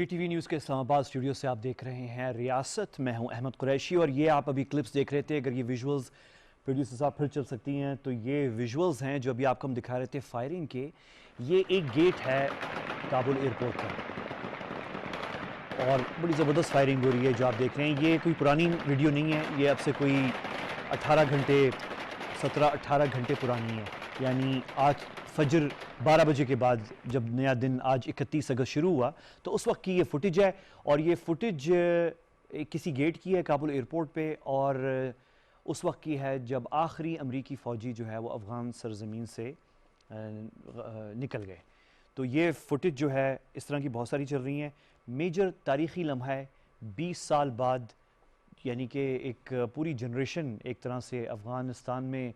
پی T V news کے اسلام آباد studio سے آپ دیکھ رہے ہیں ریاست. میں ہوں احمد قریشی اور یہ آپ ابھی کلپس دیکھ رہے تھے. اگر یہ ویژولز پروڈیوسر صاحب پھر چل سکتی ہیں تو یہ ویژولز ہیں جو ابھی آپ کو ہم دکھا رہے تھے فائرنگ کے. یہ ایک گیٹ ہے کابل ایئرپورٹ کا اور بڑی زبردست فائرنگ ہو رہی ہے جو آپ دیکھ رہے ہیں. یہ کوئی پرانی ویڈیو نہیں ہے, یہ اب سے کوئی 17-18 گھنٹے پرانی ہے. یعنی آج فجر 12 بجے کے بعد جب نیا دن آج 31 اگست شروع ہوا تو اس وقت کی یہ فوٹیج ہے. اور یہ فوٹیج کسی گیٹ کی ہے کابل ایئرپورٹ پہ, اور اس وقت کی ہے جب آخری امریکی فوجی جو ہے وہ افغان سرزمین سے نکل گئے. تو یہ فوٹیج جو ہے اس طرح کی بہت ساری چل رہی ہیں. میجر تاریخی لمحہ ہے 20 سال بعد, یعنی کہ ایک پوری جنریشن ایک طرح سے افغانستان میں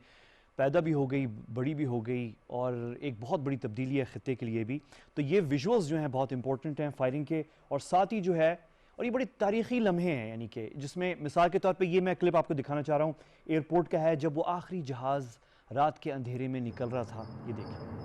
پیدا بھی ہو گئی, بڑی بھی ہو گئی, اور ایک بہت بڑی تبدیلی ہے خطے کے لیے بھی. تو یہ ویژولز جو ہیں بہت امپورٹنٹ ہیں فائرنگ کے, اور ساتھ ہی جو ہے اور یہ بڑی تاریخی لمحے ہیں, یعنی کہ جس میں مثال کے طور پہ یہ میں کلپ آپ کو دکھانا چاہ رہا ہوں ایئرپورٹ کا ہے جب وہ آخری جہاز رات کے اندھیرے میں نکل رہا تھا. یہ دیکھیں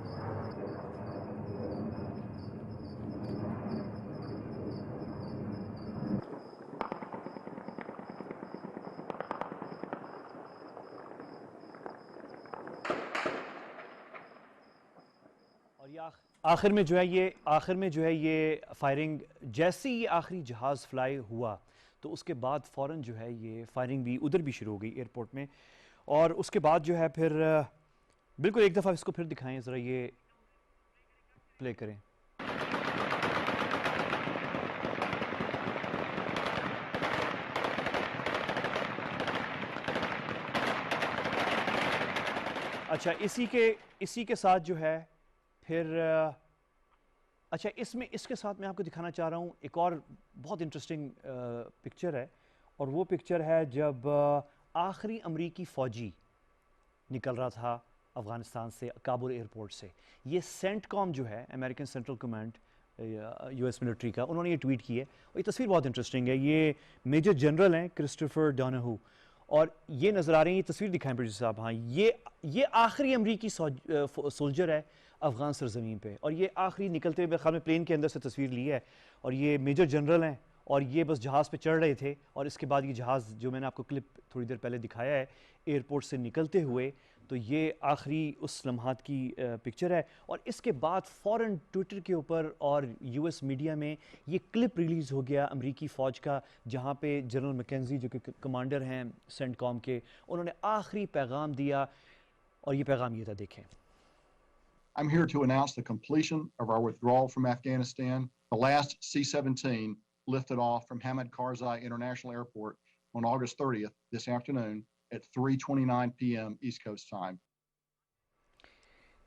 اور یہ آخر میں جو ہے یہ فائرنگ جیسے ہی آخری جہاز فلائی ہوا تو اس کے بعد فوراً جو ہے یہ فائرنگ بھی ادھر بھی شروع ہو گئی ایئرپورٹ میں. اور اس کے بعد جو ہے پھر بالکل ایک دفعہ اس کو پھر دکھائیں, ذرا یہ پلے کریں. اچھا اسی کے ساتھ جو ہے پھر اچھا اس کے ساتھ میں آپ کو دکھانا چاہ رہا ہوں ایک اور بہت انٹرسٹنگ پکچر ہے, اور وہ پکچر ہے جب آخری امریکی فوجی نکل رہا تھا افغانستان سے کابل ایئرپورٹ سے. یہ سینٹ کام جو ہے American central command U S military کا, انہوں نے یہ ٹویٹ کی ہے, اور یہ تصویر بہت انٹرسٹنگ ہے. یہ میجر جنرل ہیں کرسٹوفر ڈونہو, اور یہ نظر آ رہے ہیں, یہ تصویر دکھائیں پروڈیوسر صاحب. ہاں یہ آخری امریکی سولجر ہے افغان سرزمین پہ, اور یہ آخری نکلتے ہوئے خیال میں پلین کے اندر سے تصویر لی ہے, اور یہ میجر جنرل ہیں اور یہ بس جہاز پہ چڑھ رہے تھے. اور اس کے بعد یہ جہاز جو میں نے آپ کو کلپ تھوڑی دیر پہلے دکھایا ہے ایئرپورٹ سے نکلتے ہوئے, تو یہ آخری اس لمحات کی پکچر ہے. اور اس کے بعد فوراً ٹویٹر کے اوپر اور یو ایس میڈیا میں یہ کلپ ریلیز ہو گیا امریکی فوج کا, جہاں پہ جنرل میکنزی جو کہ کمانڈر ہیں سینٹ کام کے, انہوں نے آخری پیغام دیا, اور یہ پیغام یہ تھا, دیکھیں. I'm here to announce the completion of our withdrawal from Afghanistan. The last C-17 lifted off from Hamid Karzai International Airport on August 30th this afternoon at 3:29 p.m. East Coast time.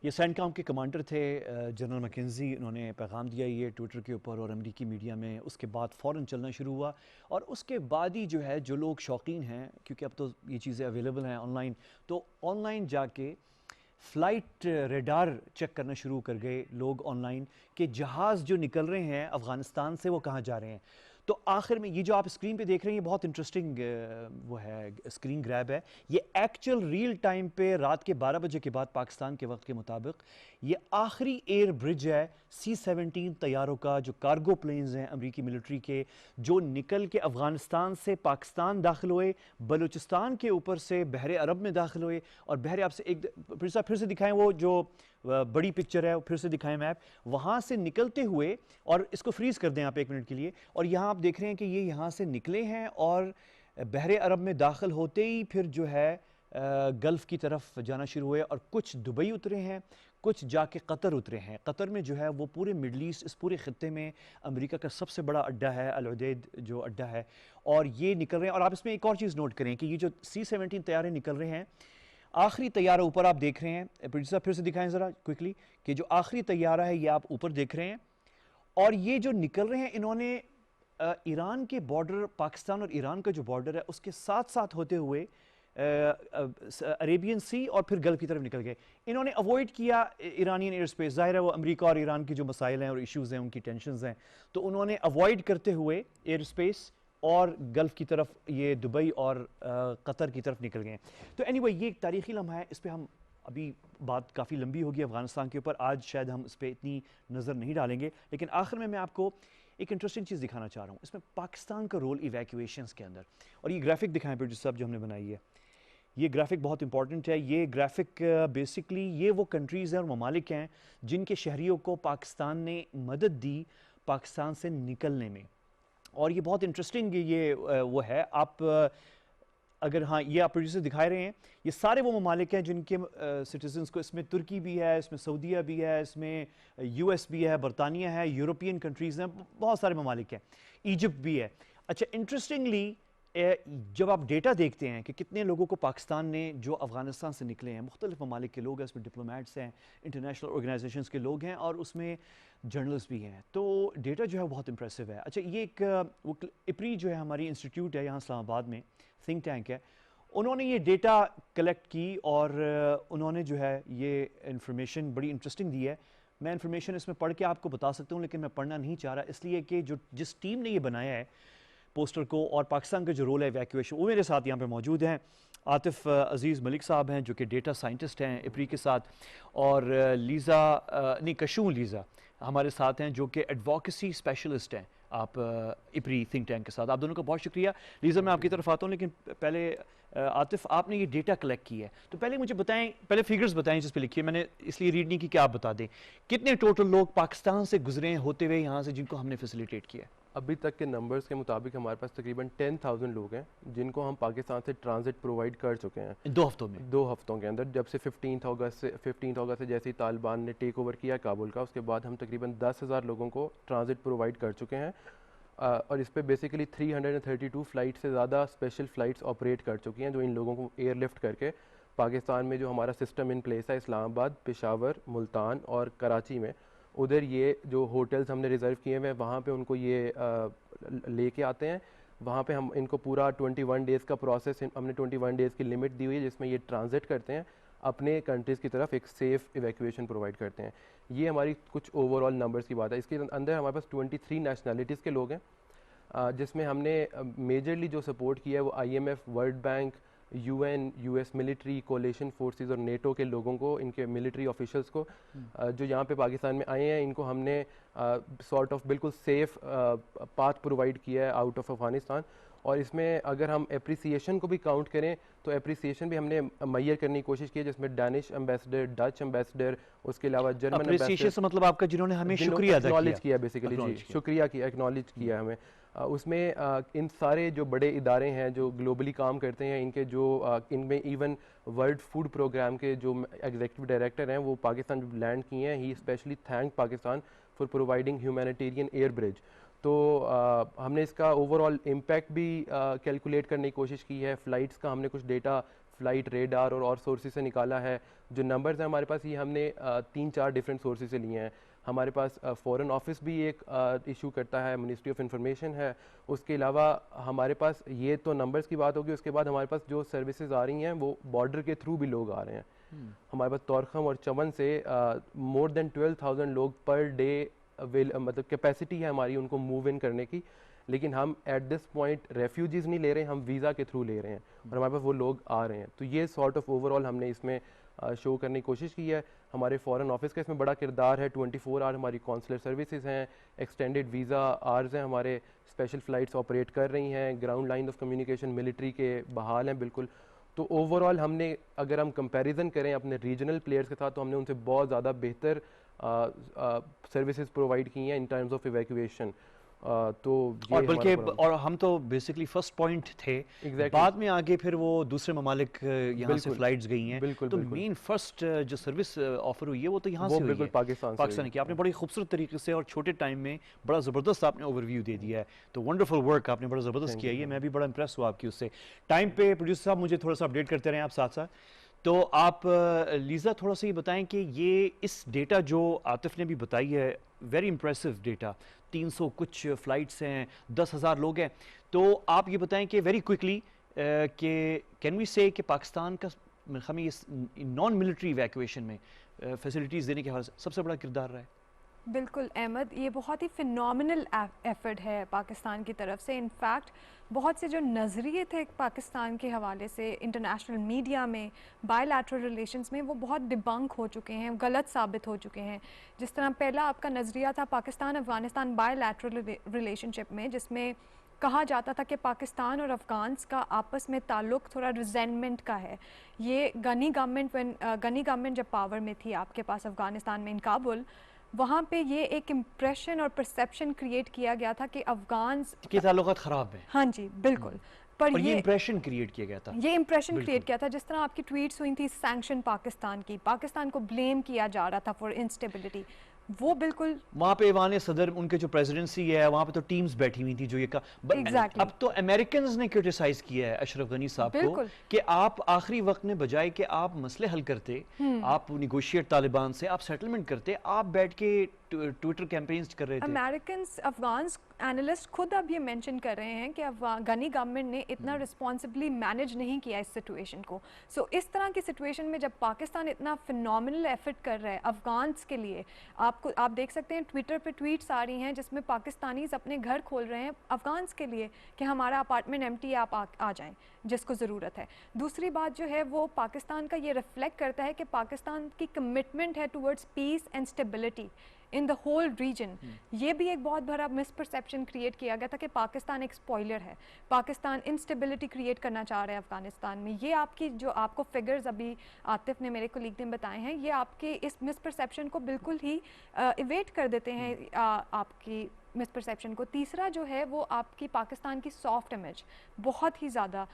یہ Saint کام کے commander تھے general Mackenzie, انہوں نے پیغام دیا یہ Twitter کے اوپر اور امریکی میڈیا میں. اس کے بعد فوراً چلنا شروع ہوا, اور اس کے بعد ہی جو ہے جو لوگ شوقین ہیں, کیونکہ اب تو یہ چیزیں اویلیبل ہیں آن لائن, تو آن لائن جا کے فلائٹ ریڈار چیک کرنا شروع کر گئے لوگ آن لائن کہ جہاز جو نکل رہے ہیں افغانستان سے وہ کہاں جا رہے ہیں. تو آخر میں یہ جو آپ اسکرین پہ دیکھ رہے ہیں یہ بہت انٹرسٹنگ وہ ہے اسکرین گریب ہے. یہ ایکچوئل ریئل ٹائم پہ رات کے 12 بجے کے بعد پاکستان کے وقت کے مطابق یہ آخری ایئر برج ہے C-17 طیاروں کا, جو کارگو پلینز ہیں امریکی ملٹری کے, جو نکل کے افغانستان سے پاکستان داخل ہوئے, بلوچستان کے اوپر سے بحر عرب میں داخل ہوئے. اور بحر عرب سے پھر سے دکھائیں وہ جو بڑی پکچر ہے, پھر سے دکھائیں میپ, وہاں سے نکلتے ہوئے, اور اس کو فریز کر دیں آپ 1 منٹ کے لیے, اور یہاں آپ دیکھ رہے ہیں کہ یہ یہاں سے نکلے ہیں اور بحر عرب میں داخل ہوتے ہی پھر جو ہے گلف کی طرف جانا شروع ہوئے, اور کچھ دبئی اترے ہیں, کچھ جا کے قطر اترے ہیں. قطر میں جو ہے وہ پورے مڈل ایسٹ, اس پورے خطے میں امریکہ کا سب سے بڑا اڈا ہے العدید جو اڈا ہے, اور یہ نکل رہے ہیں. اور آپ اس میں ایک اور چیز نوٹ کریں کہ یہ جو C-17 طیارے نکل رہے ہیں, آخری طیارہ اوپر آپ دیکھ رہے ہیں, پروڈیوسر پھر سے دکھائیں ذرا کوئکلی, کہ جو آخری طیارہ ہے یہ آپ اوپر دیکھ رہے ہیں, اور یہ جو نکل رہے ہیں انہوں نے ایران کے بارڈر, پاکستان اور ایران کا جو بارڈر ہے اس کے ساتھ ساتھ ہوتے ہوئے عریبین سی اور پھر گلف کی طرف نکل گئے. انہوں نے اوائڈ کیا ایرانین ایئر سپیس, ظاہر ہے وہ امریکہ اور ایران کی جو مسائل ہیں اور ایشوز ہیں ان کی ٹینشنز ہیں, تو انہوں نے اوائڈ کرتے ہوئے ایئر سپیس اور گلف کی طرف یہ دبئی اور قطر کی طرف نکل گئے. تو اینی وے یہ ایک تاریخی لمحہ ہے, اس پہ ہم ابھی بات کافی لمبی ہوگی افغانستان کے اوپر, آج شاید ہم اس پہ اتنی نظر نہیں ڈالیں گے, لیکن آخر میں آپ کو ایک انٹرسٹنگ چیز دکھانا چاہ رہا ہوں، اس میں پاکستان کا رول ایویکویشنز کے اندر، اور یہ گرافک دکھائیں پروڈیوسر صاحب جو ہم نے بنائی ہے، یہ گرافک بہت امپورٹنٹ ہے. یہ گرافک بیسکلی یہ وہ کنٹریز ہیں اور ممالک ہیں جن کے شہریوں کو پاکستان نے مدد دی پاکستان سے نکلنے میں. اور یہ بہت انٹرسٹنگ یہ وہ ہے. آپ اگر ہاں یہ آپ پروڈیوسر دکھا رہے ہیں، یہ سارے وہ ممالک ہیں جن کے سٹیزنز کو، اس میں ترکی بھی ہے، اس میں سعودیہ بھی ہے، اس میں یو ایس بھی ہے، برطانیہ ہے، یورپین کنٹریز ہیں، بہت سارے ممالک ہیں، ایجپٹ بھی ہے. اچھا انٹرسٹنگلی جب آپ ڈیٹا دیکھتے ہیں کہ کتنے لوگوں کو پاکستان نے جو افغانستان سے نکلے ہیں، مختلف ممالک کے لوگ ہیں، اس میں ڈپلومیٹس ہیں، انٹرنیشنل آرگنائزیشنز کے لوگ ہیں، اور اس میں جرنلسٹ بھی ہیں، تو ڈیٹا جو ہے بہت امپریسو ہے. اچھا یہ ایک اپری جو ہے ہماری انسٹیٹیوٹ ہے یہاں اسلام آباد میں، تھنک ٹینک ہے، انہوں نے یہ ڈیٹا کلیکٹ کی اور انہوں نے جو ہے یہ انفارمیشن بڑی انٹرسٹنگ دی ہے. میں انفارمیشن اس میں پڑھ کے آپ کو بتا سکتا ہوں، لیکن میں پڑھنا نہیں چاہ رہا، اس لیے کہ جس ٹیم نے یہ بنایا ہے پوسٹر کو، اور پاکستان کا جو رول ہے ایویکویشن، وہ میرے ساتھ یہاں پہ موجود ہیں. عاطف عزیز ملک صاحب ہیں جو کہ ڈیٹا سائنٹسٹ ہیں اپری کے ساتھ، اور کشون لیزا ہمارے ساتھ ہیں جو کہ ایڈووکیسی اسپیشلسٹ ہیں آپ اپری تھنک ٹینک کے ساتھ. آپ دونوں کا بہت شکریہ. لیزا میں آپ کی طرف آتا ہوں، لیکن پہلے عاطف آپ نے یہ ڈیٹا کلیکٹ کی ہے تو پہلے مجھے بتائیں، پہلے فگرز بتائیں جس پہ لکھی ہے، میں نے اس لیے ریڈ نہیں کی کہ آپ بتا دیں کتنے ٹوٹل لوگ پاکستان سے گزرے ہیں ہوتے ہوئے یہاں سے جن کو ہم نے فیسیلیٹیٹ کیا ہے. ابھی تک کے نمبرز کے مطابق ہمارے پاس تقریباً 10,000 لوگ ہیں جن کو ہم پاکستان سے ٹرانزٹ پرووائڈ کر چکے ہیں 2 ہفتوں میں. 2 ہفتوں کے اندر. جب سے 15 اگست سے جیسے ہی طالبان نے ٹیک اوور کیا کابل کا، اس کے بعد ہم تقریباً 10,000 لوگوں کو ٹرانزٹ پرووائڈ کر چکے ہیں. اور اس پہ بیسیکلی 332 فلائٹ سے زیادہ اسپیشل فلائٹس آپریٹ کر چکی ہیں جو ان لوگوں کو ایئر لفٹ کر کے پاکستان میں جو ہمارا سسٹم ان پلیس ہے اسلام آباد، پشاور، ملتان اور کراچی میں، ادھر یہ جو ہوٹلز ہم نے ریزرو کیے ہوئے ہیں وہاں پہ ان کو یہ لے کے آتے ہیں. وہاں پہ ہم ان کو پورا 21 ڈیز کا پروسیس، ہم نے 21 ڈیز کی لمٹ دی ہوئی ہے جس میں یہ ٹرانزٹ کرتے ہیں اپنے کنٹریز کی طرف، ایک سیف ایویکویشن پرووائڈ کرتے ہیں. یہ ہماری کچھ اوور آل نمبرز کی بات ہے. اس کے اندر ہمارے پاس 23 نیشنلٹیز کے لوگ ہیں، جس میں ہم نے میجرلی جو سپورٹ کیا ہے وہ IMF، world bank, UN، US military, coalition forces اور نیٹو کے لوگوں کو، ان کے ملٹری آفیشلز کو جو یہاں پہ پاکستان میں آئے ہیں، ان کو ہم نے سارٹ آف بالکل سیف پاتھ پرووائڈ کیا ہے آؤٹ آف افغانستان. اور اس میں اگر ہم اپریسیشن کو بھی کاؤنٹ کریں تو اپریسیشن بھی ہم نے میئر کرنے کی کوشش کی ہے، جس میں ڈینش ایمبیسڈر، ڈچ ایمبیسڈر، اس کے علاوہ جرمن اپریسیشن سے مطلب آپ کا جنہوں نے ہمیں شکریہ ادا ایکنالج کیا بیسیکلی، جی شکریہ کیا، ایکنالج کیا ہمیں. اس میں ان سارے جو بڑے ادارے ہیں جو گلوبلی کام کرتے ہیں، ان کے جو ان میں ایون ورلڈ فوڈ پروگرام کے جو ایگزیکٹو ڈائریکٹر ہیں وہ پاکستان جب لینڈ کیے ہیں، ہی specially thank Pakistan for providing humanitarian air bridge. تو ہم نے اس کا اوور آل امپیکٹ بھی کیلکولیٹ کرنے کی کوشش کی ہے. فلائٹس کا ہم نے کچھ ڈیٹا فلائٹ ریڈار اور سورسز سے نکالا ہے. جو نمبرز ہیں ہمارے پاس یہ ہم نے 3-4 ڈفرینٹ سورسز سے لیے ہیں. ہمارے پاس فورن آفس بھی ایک ایشو کرتا ہے، منسٹری آف انفارمیشن ہے. اس کے علاوہ ہمارے پاس یہ تو نمبرز کی بات ہوگی. اس کے بعد ہمارے پاس جو سروسز آ رہی ہیں وہ بارڈر کے تھرو بھی لوگ آ رہے ہیں. ہمارے پاس طورخم اور چمن سے مور دین 12,000 لوگ پر ڈے مطلب کیپیسٹی ہے ہماری ان کو موو ان کرنے کی. لیکن ہم ایٹ دس پوائنٹ ریفیوجیز نہیں لے رہے ہیں، ہم ویزا کے تھرو لے رہے ہیں اور ہمارے پاس وہ لوگ آ رہے ہیں. تو یہ سارٹ آف اوور آل ہم نے اس میں شو کرنے کی کوشش کی ہے. ہمارے فورن آفس کا اس میں بڑا کردار ہے. 24 آور ہماری کونسلر سروسز ہیں، ایکسٹینڈیڈ ویزا آرز ہیں ہمارے، اسپیشل فلائٹس آپریٹ کر رہی ہیں، ground line of communication military کے بحال ہیں بالکل. تو اوور آل ہم نے اگر ہم کمپیریزن کریں اپنے ریجنل پلیئرس کے ساتھ تو ہم نے ان سے بہت زیادہ بہتر سروسز پرووائڈ کی ہیں ان ٹرمز آف ایویکویشن. تو اور بلکہ اور ہم تو بیسکلی فرسٹ پوائنٹ تھے، بعد میں آگے پھر وہ دوسرے ممالک یہاں سے فلائٹس گئی ہیں. تو مین فرسٹ جو سروس آفر ہوئی ہے وہ تو یہاں سے ہوئی ہے، پاکستان کی. آپ نے بڑی خوبصورت طریقے سے اور چھوٹے ٹائم میں بڑا زبردست آپ نے اوور ویو دے دیا ہے. تو ونڈرفل ورک آپ نے بڑا زبردست کیا ہے. میں بھی بڑا امپریس ہوا آپ کی اس سے. ٹائم پہ پروڈیوسر صاحب مجھے تھوڑا سا اپڈیٹ کرتے رہیں آپ ساتھ ساتھ. تو آپ لیزا تھوڑا سا یہ بتائیں کہ یہ اس ڈیٹا جو عاطف نے بھی بتائی ہے، ویری امپریسو ڈیٹا، 300 کچھ فلائٹس ہیں، 10,000 لوگ ہیں. تو آپ یہ بتائیں کہ ویری کوئکلی کہ کین وی سے کہ پاکستان کا ہمیں اس نان ملٹری ایویکویشن میں فیسلٹیز دینے کے حوالے سے سب سے بڑا کردار رہا ہے؟ بالکل احمد، یہ بہت ہی فنومنل ایفرٹ ہے پاکستان کی طرف سے. انفیکٹ بہت سے جو نظریے تھے پاکستان کے حوالے سے انٹرنیشنل میڈیا میں، بائی لیٹرل ریلیشنز میں، وہ بہت ڈبنک ہو چکے ہیں، غلط ثابت ہو چکے ہیں. جس طرح پہلا آپ کا نظریہ تھا Pakistan Afghanistan bilateral relationship میں، جس میں کہا جاتا تھا کہ پاکستان اور افغانس کا آپس میں تعلق تھوڑا ریزینمنٹ کا ہے. یہ گنی گورنمنٹ جب پاور میں تھی آپ کے پاس افغانستان میں ان کابل، وہاں پہ یہ ایک امپریشن اور پرسیپشن کریٹ کیا گیا تھا کہ افغانس کے تعلقات خراب ہیں. ہاں جی بالکل. پر اور یہ امپریشن کریٹ کیا گیا تھا. یہ امپریشن کریٹ کیا تھا. جس طرح آپ کی ٹویٹس ہوئی تھی سینکشن پاکستان کی، پاکستان کو بلیم کیا جا رہا تھا فار انسٹیبلٹی، وہ بالکل وہاں پہ ایوان صدر ان کے جو پریزیڈنسی ہے وہاں پہ تو ٹیمز بیٹھی ہوئی تھی جو یہ اب تو امریکنز نے کرٹیسائز کیا ہے اشرف غنی صاحب کو کہ آپ آخری وقت میں بجائے کہ آپ مسئلے حل کرتے، آپ نیگوشیٹ طالبان سے، آپ سیٹلمنٹ کرتے، آپ بیٹھ کے ٹویٹر کیمپینز کر رہے تھے. امریکنز افغانس اینالسٹ خود اب یہ مینشن کر رہے ہیں کہ غنی گورنمنٹ نے اتنا رسپانسبلی مینیج نہیں کیا اس سچویشن کو. سو اس طرح کی سچویشن میں جب پاکستان اتنا فنومنل ایفرٹ کر رہا ہے افغانس کے لیے، آپ دیکھ سکتے ہیں ٹویٹر پہ ٹویٹس آ رہی ہیں جس میں پاکستانیز اپنے گھر کھول رہے ہیں افغانس کے لیے کہ ہمارا اپارٹمنٹ ایمٹی ہے، آپ آ جائیں جس کو ضرورت ہے. دوسری بات جو ہے وہ پاکستان کا یہ ریفلیکٹ کرتا ہے کہ پاکستان کی کمٹمنٹ ہے towards piece and stability in the whole region. یہ بھی ایک بہت بڑا مس پرسیپشن کریٹ کیا گیا تھا کہ پاکستان ایک اسپوائلر ہے، پاکستان انسٹیبلٹی کریٹ کرنا چاہ رہا ہے افغانستان میں. یہ آپ کی جو آپ کو فگرز ابھی عاطف نے میرے کولیگ نے بتائے ہیں، یہ آپ کے اس مس پرسیپشن کو بالکل ہی ایویٹ کر دیتے ہیں، آپ کی مس پرسیپشن کو. تیسرا جو ہے وہ آپ کی پاکستان کی سافٹ امیج بہت ہی زیادہ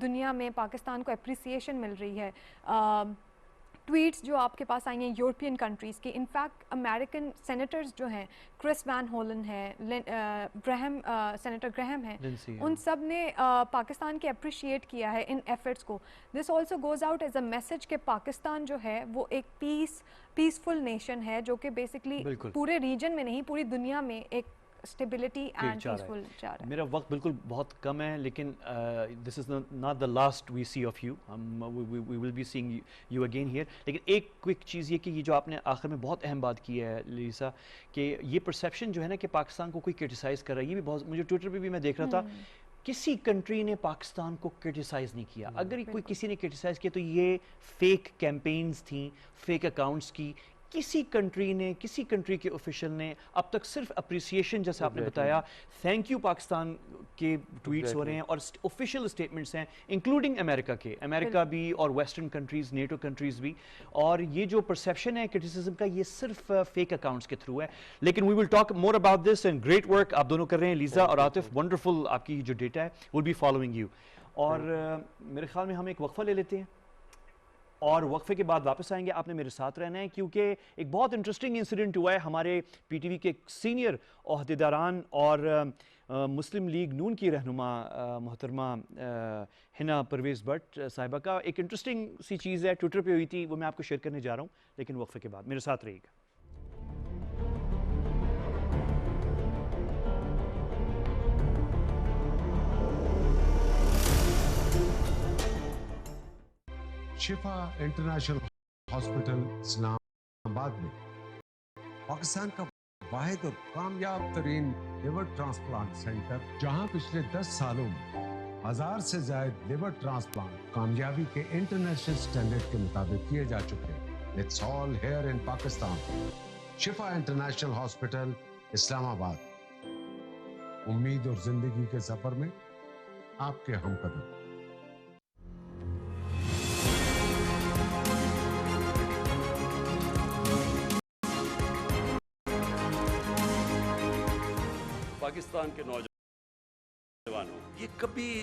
دنیا میں پاکستان کو اپریسیشن مل رہی ہے. ٹویٹس جو آپ کے پاس آئی ہیں یورپین کنٹریز کی، انفیکٹ امریکن سینیٹرز جو ہیں، کرس وین ہولن ہے، سینیٹر گرہم ہیں، ان سب نے پاکستان کے اپریشیٹ کیا ہے ان ایفرٹس کو. This also goes out as a message کہ پاکستان جو ہے وہ ایک پیسفل نیشن ہے جو کہ بیسکلی پورے ریجن میں نہیں پوری دنیا میں ایک اسٹیبلٹی اینڈ پیسفل چاہ رہا ہے. میرا وقت بالکل بہت کم ہے، لیکن this is not the last we see of you, we will be seeing you again here. لیکن ایک کوئک چیز یہ کہ یہ جو آپ نے آخر میں بہت اہم بات کی ہے لیسا، کہ یہ پرسیپشن جو ہے نا کہ پاکستان کو کوئی کرٹیسائز کر رہا ہے، یہ بھی بہت مجھے ٹویٹر پہ بھی میں دیکھ رہا تھا، کسی کنٹری نے پاکستان کو کرٹیسائز نہیں کیا. اگر کوئی کسی نے کرٹیسائز کیا تو یہ فیک کیمپینز تھیں، فیک اکاؤنٹس کی. کسی کنٹری نے، کسی کنٹری کے آفیشل نے اب تک صرف اپریسیشن، جیسے آپ نے بتایا، تھینک یو پاکستان کے ٹویٹس ہو رہے ہیں اور آفیشیل اسٹیٹمنٹس ہیں انکلوڈنگ امریکہ کے، امریکہ بھی اور ویسٹرن کنٹریز، نیٹو کنٹریز بھی. اور یہ جو پرسیپشن ہے کرٹیسزم کا، یہ صرف فیک اکاؤنٹس کے تھرو ہے. لیکن we will talk more about this and great work آپ دونوں کر رہے ہیں، لیزا اور عاطف، ونڈرفل آپ کی جو ڈیٹا ہے، ول بی فالوئنگ یو. اور میرے خیال میں ہم ایک وقفہ لے لیتے ہیں اور وقفے کے بعد واپس آئیں گے. آپ نے میرے ساتھ رہنا ہے کیونکہ ایک بہت انٹرسٹنگ انسیڈنٹ ہوا ہے. ہمارے پی ٹی وی کے سینئر عہدیداران اور مسلم لیگ نون کی رہنما محترمہ حنا پرویز بٹ صاحبہ کا ایک انٹرسٹنگ سی چیز ہے، ٹویٹر پہ ہوئی تھی، وہ میں آپ کو شیئر کرنے جا رہا ہوں. لیکن وقفے کے بعد میرے ساتھ رہیے گا. شفا انٹرنیشنل ہاسپٹل اسلام آباد میں پاکستان کا واحد اور کامیاب ترین لیور ٹرانسپلانٹ سینٹر، جہاں پچھلے 10 سالوں میں 1000 سے زائد لیور ٹرانسپلانٹ کامیابی کے انٹرنیشنل سٹینڈرڈ کے مطابق کیے جا چکے ہیں. It's all here in Pakistan. Shifa international hospital اسلام آباد. امید اور زندگی کے سفر میں آپ کے ہم قدم. پاکستان کے نوجوانوں، یہ کبھی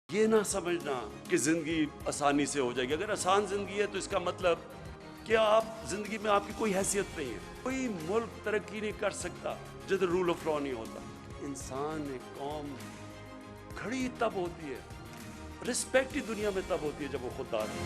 یہ نہ سمجھنا کہ زندگی آسانی سے ہو جائے گی. اگر آسان زندگی ہے تو اس کا مطلب کہ آپ زندگی میں آپ کی کوئی حیثیت نہیں ہے. کوئی ملک ترقی نہیں کر سکتا جدھر رول آف لا نہیں ہوتا. انسان ایک قوم کھڑی تب ہوتی ہے، رسپیکٹ ہی دنیا میں تب ہوتی ہے جب وہ خوددار ہے.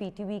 PTV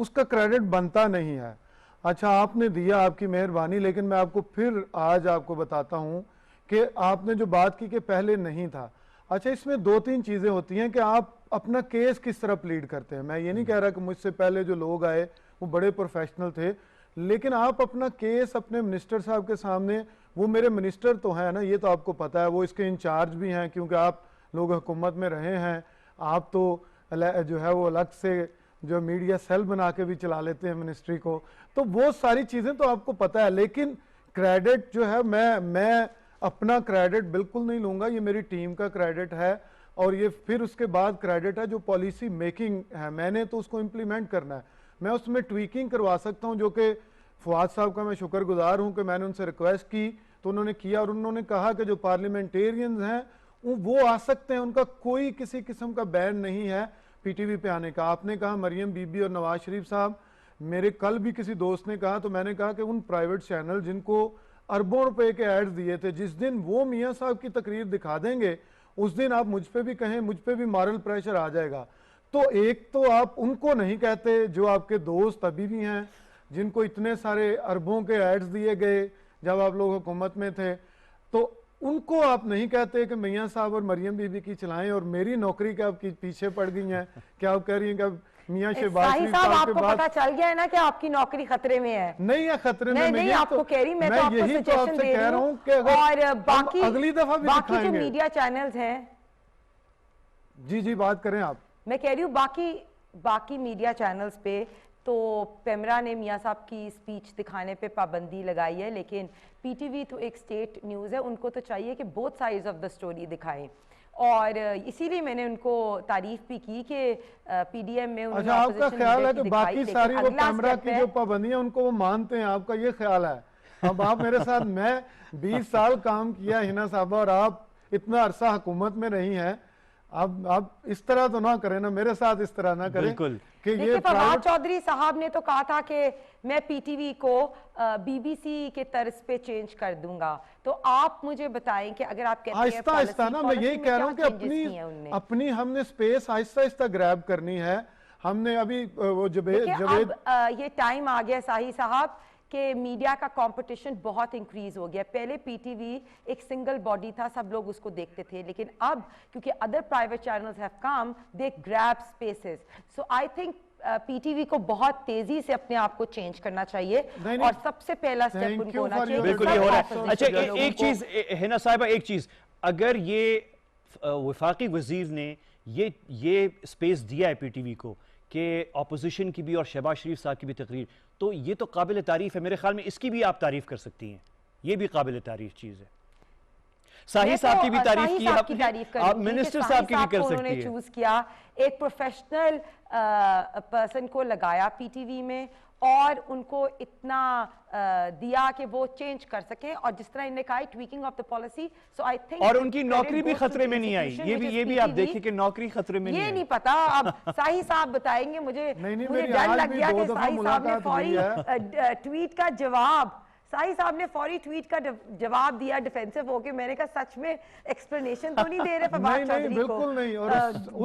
اس کا کریڈٹ بنتا نہیں ہے. اچھا آپ نے دیا, آپ کی مہربانی, لیکن میں آپ کو پھر آج آپ کو بتاتا ہوں کہ آپ نے جو بات کی کہ پہلے نہیں تھا. اچھا اس میں 2-3 چیزیں ہوتی ہیں کہ آپ اپنا کیس کس طرح پلیڈ کرتے ہیں. میں یہ نہیں کہہ رہا کہ مجھ سے پہلے جو لوگ آئے وہ بڑے پروفیشنل تھے, لیکن آپ اپنا کیس اپنے منسٹر صاحب کے سامنے, وہ میرے منسٹر تو ہیں نا, یہ تو آپ کو پتہ ہے, وہ اس کے انچارج بھی ہیں کیونکہ آپ لوگ حکومت میں رہے ہیں. آپ تو جو ہے وہ الگ سے جو میڈیا سیل بنا کے بھی چلا لیتے ہیں منسٹری کو, تو وہ ساری چیزیں تو آپ کو پتہ ہے. لیکن کریڈٹ جو ہے میں اپنا کریڈٹ بالکل نہیں لوں گا, یہ میری ٹیم کا کریڈٹ ہے, اور یہ پھر اس کے بعد کریڈٹ ہے جو پالیسی میکنگ ہے. میں نے تو اس کو امپلیمنٹ کرنا ہے. میں اس میں ٹویکنگ کروا سکتا ہوں, جو کہ فواد صاحب کا میں شکر گزار ہوں کہ میں نے ان سے ریکویسٹ کی تو انہوں نے کیا, اور انہوں نے کہا کہ جو پارلیمنٹیرینز ہیں وہ آ سکتے ہیں, ان کا کوئی کسی قسم کا بین نہیں ہے پی ٹی وی پہ آنے کا. آپ نے کہا مریم بی بی اور نواز شریف صاحب, میرے کل بھی کسی دوست نے کہا, تو میں نے کہا کہ ان پرائیویٹ چینل جن کو اربوں روپے کے ایڈز دیے تھے, جس دن وہ میاں صاحب کی تقریر دکھا دیں گے اس دن آپ مجھ پہ بھی کہیں, مجھ پہ بھی مارل پریشر آ جائے گا. تو ایک تو آپ ان کو نہیں کہتے جو آپ کے دوست ابھی بھی ہیں, جن کو اتنے سارے اربوں کے ایڈز دیے گئے جب آپ لوگ حکومت میں تھے, تو ان کو آپ نہیں کہتے کہ میاں صاحب اور مریم بی بی کی چلائیں, اور میری نوکری کے آپ کی پیچھے پڑ گئی ہیں. کیا آپ کہہ رہی ہیں کہ میاں شہباز شریف صاحب صاحب آپ کے کو بعد پتا چل گیا ہے نا کہ آپ کی نوکری خطرے میں ہے؟ نہیں ہے خطرے میں, نہیں آپ کو کہہ رہی, میں تو آپ کو سجیشن دے رہی ہوں. اور باقی اگلی دفعہ بھی باقی جو دکھائیں گے. میڈیا چینلز ہیں, جی بات کریں آپ. میں کہہ رہی ہوں باقی میڈیا چینلز پہ تو پیمرا نے میاں صاحب کی سپیچ دکھانے پہ پابندی لگائی ہے, لیکن پی ٹی وی تو ایک سٹیٹ نیوز ہے, ان کو تو چاہیے کہ both sides of the story دکھائیں, اور اسی لیے میں نے ان کو تعریف بھی کی کہ پی ڈی ایم میں انہوں نے اچھا آپ کا خیال ہے کہ باقی ساری وہ پیمرا کی جو پابندیاں ان کو وہ مانتے ہیں, آپ کا یہ خیال ہے؟ اب آپ میرے ساتھ, میں 20 سال کام کیا ہنا صاحبہ, اور آپ اتنا عرصہ حکومت میں رہی ہیں, اب اس طرح تو نہ کریں نا, میرے ساتھ اس طرح نہ کریں. کہ یہ فواد چودھری صاحب نے تو کہا تھا کہ میں پی ٹی وی کو بی بی سی کے طرز پہ چینج کر دوں گا, تو آپ مجھے بتائیں کہ اگر آپ کہتے ہیں آہستہ آہستہ نا, میں یہی کہہ رہا ہوں کہ اپنی ہم نے سپیس آہستہ آہستہ گریب کرنی ہے. ہم نے ابھی وہ جوید یہ ٹائم آ گیا ساہی صاحب کہ میڈیا کا کمپٹیشن بہت انکریز ہو گیا. پہلے پی ٹی وی ایک سنگل باڈی تھا, سب لوگ اس کو دیکھتے تھے, لیکن اب کیونکہ other private channels have come, they grab spaces. So I think P T V کو بہت تیزی سے اپنے آپ کو چینج کرنا چاہیے, اور سب سے پہلا سٹیپ ان کو ہونا چاہیے. بالکل یہ ہو رہا ہے. اچھا ایک چیز ہنا صاحبہ, ایک چیز, اگر یہ وفاقی وزیر نے یہ سپیس دیا ہے پی ٹی وی کو کہ اپوزیشن کی بھی اور شہباز شریف صاحب کی بھی تقریر, تو یہ تو قابل تعریف ہے. میرے خیال میں اس کی بھی آپ تعریف کر سکتی ہیں, یہ بھی قابل تعریف چیز ہے. ساہی صاحب کی بھی تعریف کی, آپ منسٹر صاحب کی بھی کر سکتی ہیں. انہوں نے چوز کیا, ایک پروفیشنل پرسن کو لگایا پی ٹی وی میں, اور ان کو اتنا دیا کہ وہ چینج کر سکیں, اور جس طرح انہوں نے کہا tweaking of the policy. So I think, اور ان کی نوکری بھی خطرے میں نہیں آئی, یہ بھی آپ دیکھیں کہ نوکری خطرے میں نہیں آئی. یہ نہیں پتا, اب ساہی صاحب بتائیں گے. مجھے ڈر لگ گیا کہ ساہی صاحب نے فوری ٹویٹ کا جواب, ساہی صاحب نے فوری ٹویٹ کا جواب دیا ڈیفینسو ہو کے. میں نے کہا سچ میں ایکسپلینیشن تو نہیں دے رہے فواد چودھری کو,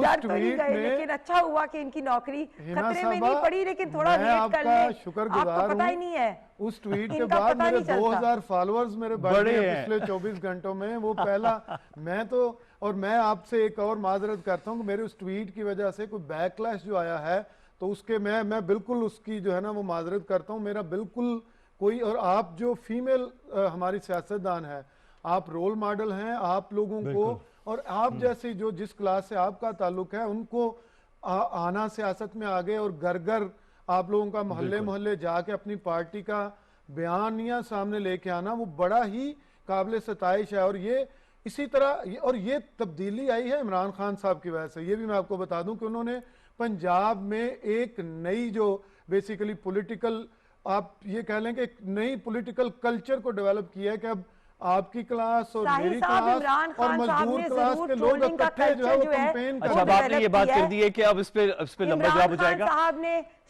ڈر تو نہیں گئے, لیکن اچھا ہوا کہ ان کی نوکری خطرے میں نہیں پڑی, لیکن تھوڑا ویٹ کر لیں, آپ کو پتہ ہی نہیں ہے. اس ٹویٹ کے بعد میرے 2000 فالورز میرے بڑھ گئے پچھلے 24 گھنٹوں میں. وہ پہلا میں تو, اور میں آپ سے ایک اور معذرت کرتا ہوں کہ میرے اس ٹویٹ کی وجہ سے کوئی بیک لیش جو آیا ہے, تو اس کے میں بالکل اس کی جو ہے نا وہ معذرت کرتا ہوں. میرا بالکل کوئی, اور آپ جو فیمیل ہماری سیاستدان ہے, آپ رول ماڈل ہیں آپ لوگوں کو, اور آپ جیسی جو جس کلاس سے آپ کا تعلق ہے ان کو آنا سیاست میں آگے, اور گھر گھر آپ لوگوں کا محلے جا کے اپنی پارٹی کا بیانیہ سامنے لے کے آنا, وہ بڑا ہی قابل ستائش ہے. اور یہ اسی طرح, اور یہ تبدیلی آئی ہے عمران خان صاحب کی وجہ سے. یہ بھی میں آپ کو بتا دوں کہ انہوں نے پنجاب میں ایک نئی جو بیسیکلی پولیٹیکل, آپ یہ کہہ لیں کہ ایک نئی پولیٹیکل کلچر کو ڈیولپ کیا ہے کہ اب آپ کی کلاس اور میری کلاس اور مزدور کلاس کے لوگ اکٹھے جو ہے وہ کمپین کر. اچھا اب آپ نے یہ بات کر دی ہے کہ اب اس پہ لمبا جواب ہو جائے گا. صاحب نے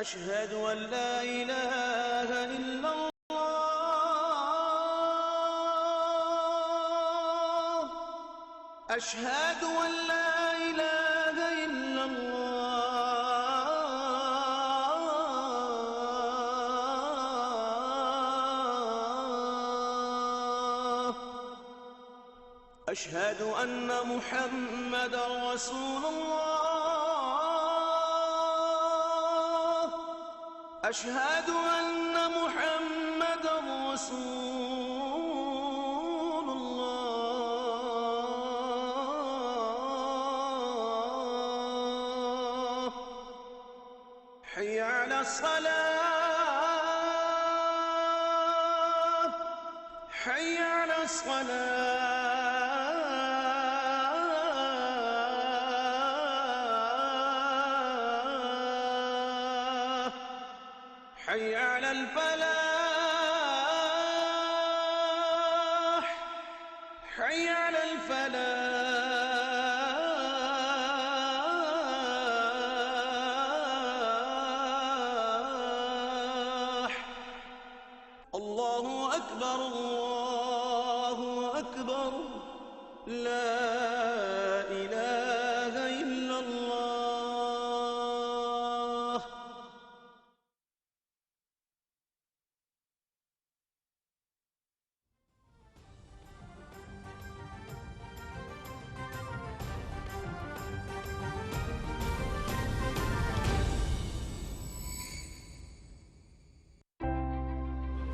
أشهد أن لا إله إلا الله أشهد أن لا إله إلا الله أشهد أن محمدا رسول الله أشهد أن محمدا رسول الله حي على الصلاة حي على الصلاة حي على الفلاح حي على الفلاح الله أكبر الله أكبر لا إله إلا الله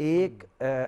1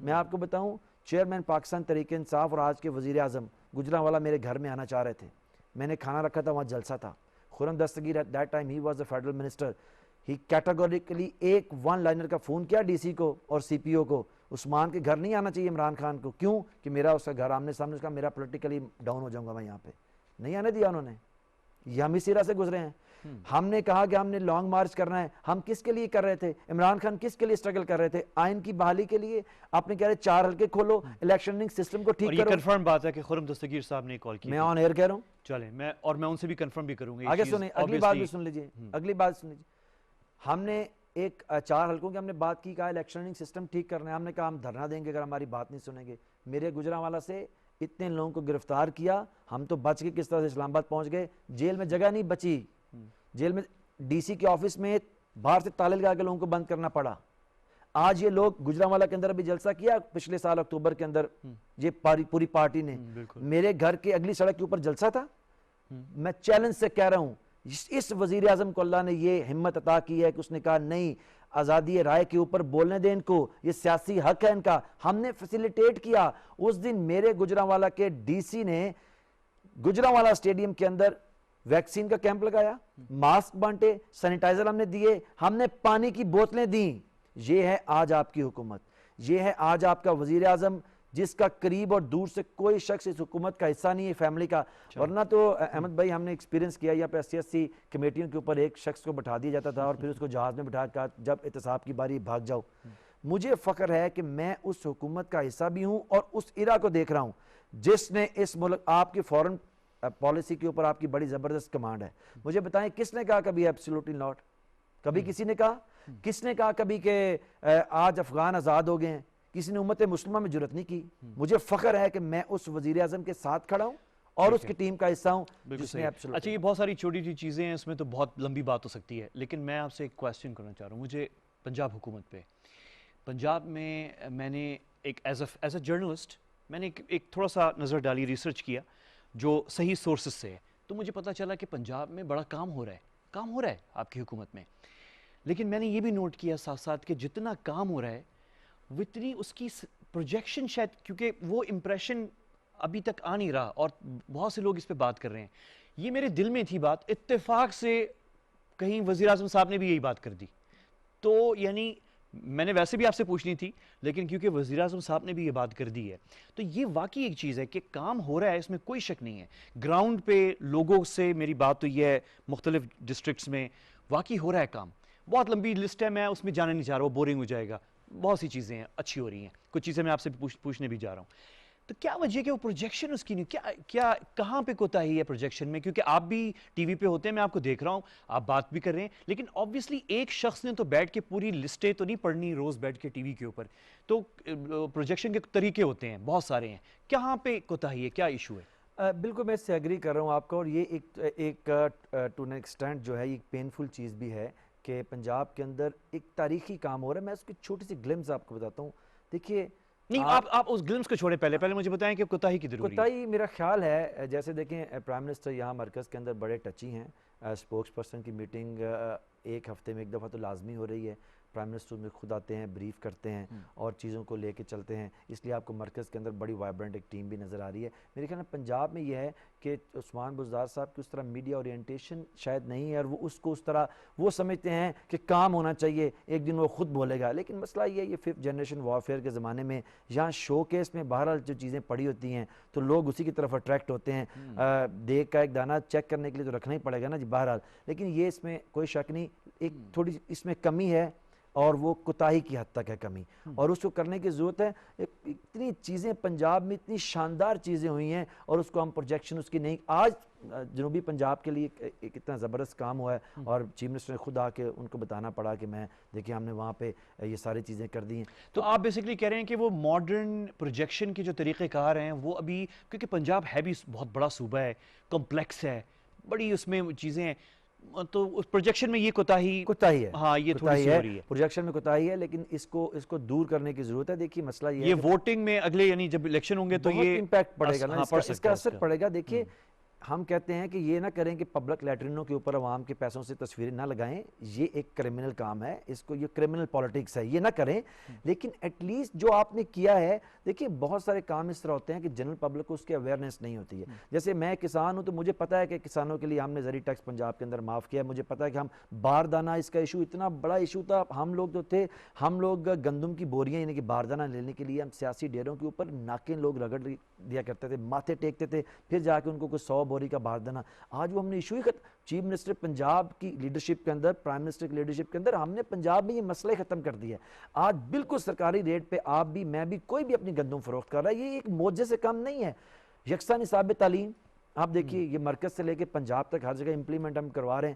میں آپ کو بتاؤں چیئرمین پاکستان تحریک انصاف اور آج کے وزیر اعظم گجرانوالہ میرے گھر میں آنا چاہ رہے تھے, میں نے کھانا رکھا تھا, وہاں جلسہ تھا. Khurram Dastgir at that time he was a federal minister, he categorically ایک ون لائنر کا فون کیا ڈی سی کو اور سی پی او کو, عثمان کے گھر نہیں آنا چاہیے عمران خان کو. کیوں کہ میرا اس کا گھر آمنے سامنے, اس کا میرا پولیٹیکلی ڈاؤن ہو جاؤں گا میں یہاں پہ. نہیں آنے دیا انہوں نے, یہ ہم اسی راہ سے گزرے ہیں. ہم نے کہا کہ ہم نے لانگ مارچ کرنا ہے, ہم کس کے لیے کر رہے تھے, عمران خان کس کے لیے اسٹرگل کر رہے تھے, آئین کی بحالی کے لیے. آپ نے کہہ رہے 4 حلقے کھولو, الیکشننگ سسٹم کو ٹھیک کرو. اور یہ کنفرم بات ہے کہ خرم دستگیر صاحب نے کال کی, میں آن ایئر کہہ رہا ہوں. چلیں میں ان سے بھی کنفرم بھی کروں گا. آگے سنیں, اگلی بات بھی سن لیجئے, اگلی بات سن لیجئے. ہم نے ایک 4 حلقوں کی ہم نے بات کی, کہا الیکشننگ سسٹم ٹھیک کرنا ہے. ہم نے کہا ہم دھرنا دیں گے اگر ہماری بات نہیں سنیں گے. میرے گجرانوالہ سے اتنے لوگوں کو گرفتار کیا, ہم تو بچ کے کس طرح سے اسلام آباد پہنچ گئے. جیل میں جگہ نہیں بچی, جیل میں ڈی سی کے آفس میں باہر سے تالے لگا کے لوگوں کو بند کرنا پڑا. آج یہ لوگ گجرانوالہ کے اندر ابھی جلسہ کیا پچھلے سال اکتوبر کے اندر, یہ پوری پارٹی نے میرے گھر کے اگلی سڑک کے اوپر جلسہ تھا. میں چیلنج سے کہہ رہا ہوں, اس وزیر اعظم کو اللہ نے یہ ہمت عطا کی ہے کہ اس نے کہا نہیں, آزادی رائے کے اوپر بولنے دیں ان کو, یہ سیاسی حق ہے ان کا. ہم نے فیسیلیٹیٹ کیا. اس دن میرے گجرانوالہ کے ڈی سی نے گجرانوالہ اسٹیڈیم کے اندر ویکسین کا کیمپ لگایا, ماسک بانٹے, سینیٹائزر ہم نے دیے, ہم نے پانی کی بوتلیں دیں. یہ ہے آج آپ کی حکومت, یہ ہے آج آپ کا وزیر اعظم, جس کا قریب اور دور سے کوئی شخص اس حکومت کا حصہ نہیں ہے, فیملی کا. ورنہ تو احمد بھائی ہم نے ایکسپیرینس کیا یہاں پہ 80 کمیٹیوں کے اوپر ایک شخص کو بٹھا دیا جاتا تھا اور پھر اس کو جہاز میں بٹھا کر جب احتساب کی باری بھاگ جاؤ. مجھے فخر ہے کہ میں اس حکومت کا حصہ بھی ہوں اور اس ایرا کو دیکھ رہا ہوں جس نے اس ملک, آپ کی فورن پالیسی کے اوپر آپ کی بڑی زبردست کمانڈ ہے. مجھے بتائیں کس نے کہا کبھی ایبسولوٹلی ناٹ, کبھی کسی نے کہا, کس نے کہا کبھی کہ آج افغان آزاد ہو گئے ہیں, کسی نے امت مسلمہ میں جرت نہیں کی. مجھے فخر ہے کہ میں اس وزیر اعظم کے ساتھ کھڑا ہوں اور اس کی ٹیم کا حصہ ہوں جس نے ایبسولوٹ. اچھا یہ بہت ساری چھوٹی سی چیزیں ہیں, اس میں تو بہت لمبی بات ہو سکتی ہے, لیکن میں آپ سے ایک کویسچن کرنا چاہ رہا ہوں. مجھے پنجاب حکومت پہ, پنجاب میں میں نے ایک ایز اے جرنلسٹ میں نے ایک تھوڑا سا نظر ڈالی, ریسرچ کیا جو صحیح سورسز سے ہے, تو مجھے پتہ چلا کہ پنجاب میں بڑا کام ہو رہا ہے آپ کی حکومت میں. لیکن میں نے یہ بھی نوٹ کیا ساتھ ساتھ کہ جتنا کام ہو رہا ہے اتنی اس کی پروجیکشن شاید, کیونکہ وہ امپریشن ابھی تک آ نہیں رہا اور بہت سے لوگ اس پہ بات کر رہے ہیں. یہ میرے دل میں تھی بات, اتفاق سے کہیں وزیر اعظم صاحب نے بھی یہی بات کر دی. تو یعنی میں نے ویسے بھی آپ سے پوچھنی تھی, لیکن کیونکہ وزیر اعظم صاحب نے بھی یہ بات کر دی ہے, تو یہ واقعی ایک چیز ہے کہ کام ہو رہا ہے, اس میں کوئی شک نہیں ہے. گراؤنڈ پہ لوگوں سے میری بات تو یہ ہے, مختلف ڈسٹرکٹس میں واقعی ہو رہا ہے کام. بہت لمبی لسٹ ہے, میں اس میں جانا نہیں چاہ رہا, وہ بورنگ ہو جائے گا. بہت سی چیزیں ہیں اچھی ہو رہی ہیں, کچھ چیزیں میں آپ سے پوچھنے بھی جا رہا ہوں. تو کیا وجہ کہ وہ پروجیکشن اس کی نہیں, کیا کہاں پہ کوتاہی ہے پروجیکشن میں؟ کیونکہ آپ بھی ٹی وی پہ ہوتے ہیں, میں آپ کو دیکھ رہا ہوں, آپ بات بھی کر رہے ہیں, لیکن آبویسلی ایک شخص نے تو بیٹھ کے پوری لسٹیں تو نہیں پڑھنی روز بیٹھ کے ٹی وی کے اوپر. تو پروجیکشن کے طریقے ہوتے ہیں, بہت سارے ہیں, کہاں پہ کوتاہی ہے, کیا ایشو ہے؟ بالکل میں اس سے ایگری کر رہا ہوں آپ کا, اور یہ ایک ٹو این ایکسٹینٹ جو ہے ایک پینفل چیز بھی ہے کہ پنجاب کے اندر ایک تاریخی کام ہو رہا ہے. میں اس کی چھوٹی سی گلمز آپ کو بتاتا ہوں. دیکھیے نہیں, آپ اس گلمز کو چھوڑے, پہلے مجھے بتائیں کہ کوتاہی کی ضروری ہے. کوتاہی میرا خیال ہے, جیسے دیکھیں پرائم منسٹر یہاں مرکز کے اندر بڑے ٹچی ہیں. اسپوکس پرسن کی میٹنگ ایک ہفتے میں ایک دفعہ تو لازمی ہو رہی ہے. پرائم منسٹر میں خود آتے ہیں, بریف کرتے ہیں اور چیزوں کو لے کے چلتے ہیں, اس لیے آپ کو مرکز کے اندر بڑی وائبرنٹ ایک ٹیم بھی نظر آ رہی ہے. میرے خیال میں پنجاب میں یہ ہے کہ عثمان بزدار صاحب کی اس طرح میڈیا اورینٹیشن شاید نہیں ہے, اور وہ اس کو اس طرح وہ سمجھتے ہیں کہ کام ہونا چاہیے, ایک دن وہ خود بولے گا. لیکن مسئلہ یہ ہے, یہ 5th جنریشن وارفیئر کے زمانے میں یہاں شو کیس میں بہرحال جو چیزیں پڑی ہوتی ہیں تو لوگ اسی کی طرف اٹریکٹ ہوتے ہیں. دیکھ کا ایک دانہ چیک کرنے کے لیے تو رکھنا ہی پڑے گا نا جی بہرحال. لیکن یہ اس میں کوئی شک نہیں, ایک تھوڑی اس میں کمی ہے, اور وہ کوتاہی کی حد تک ہے کمی, اور اس کو کرنے کی ضرورت ہے. اتنی چیزیں پنجاب میں اتنی شاندار چیزیں ہوئی ہیں, اور اس کو ہم پروجیکشن اس کی نہیں. آج جنوبی پنجاب کے لیے ایک اتنا زبردست کام ہوا ہے, اور چیف منسٹر نے خود آ کے ان کو بتانا پڑا کہ میں دیکھیں ہم نے وہاں پہ یہ ساری چیزیں کر دی ہیں. تو آپ بیسکلی کہہ رہے ہیں کہ وہ ماڈرن پروجیکشن کے جو طریقہ کار ہیں وہ ابھی, کیونکہ پنجاب ہے بھی بہت بڑا صوبہ ہے, کمپلیکس ہے, بڑی اس میں چیزیں ہیں, تو اس پروجیکشن میں یہ کوتاہی ہے. ہاں یہ تھوڑی سی ہو رہی ہے, پروجیکشن میں کوتاہی ہے, لیکن اس کو دور کرنے کی ضرورت ہے. دیکھیے مسئلہ یہ ووٹنگ میں اگلے یعنی جب الیکشن ہوں گے تو یہ امپیکٹ پڑے گا نا, اس کا اثر پڑے گا. دیکھیے ہم کہتے ہیں کہ یہ نہ کریں کہ پبلک لیٹرینوں کے اوپر عوام کے پیسوں سے تصویریں نہ لگائیں, یہ ایک کرمنل کام ہے, اس کو یہ کرمنل پالیٹکس ہے, یہ نہ کریں. لیکن ایٹ لیسٹ جو آپ نے کیا ہے, دیکھیں بہت سارے کام اس طرح ہوتے ہیں کہ جنرل پبلک کو اس کی اویئرنیس نہیں ہوتی ہے. جیسے میں کسان ہوں تو مجھے پتہ ہے کہ کسانوں کے لیے ہم نے زرعی ٹیکس پنجاب کے اندر معاف کیا ہے, مجھے پتہ ہے کہ ہم باردانہ, اس کا ایشو اتنا بڑا ایشو تھا, ہم لوگ جو تھے, ہم لوگ گندم کی بوریاں یعنی کہ باردانہ لینے کے لیے ہم سیاسی ڈیروں کے اوپر ناکیں لوگ رگڑ دیا کرتے تھے, ماتھے ٹیکتے تھے, پھر جا کے ان کو کوئی 100 بوری کا باردانہ. آج وہ ہم نے ایشو ہی چیف منسٹر پنجاب کی لیڈرشپ کے اندر, پرائم منسٹر کی لیڈرشپ کے اندر ہم نے پنجاب میں یہ مسئلہ ختم کر دیا ہے. آج بالکل سرکاری ریٹ پہ آپ بھی, میں بھی, کوئی بھی اپنی گندم فروخت کر رہا ہے. یہ ایک معجزے سے کم نہیں ہے. یکساں نصاب تعلیم آپ دیکھیے, یہ مرکز سے لے کے پنجاب تک ہر جگہ امپلیمنٹ ہم کروا رہے ہیں.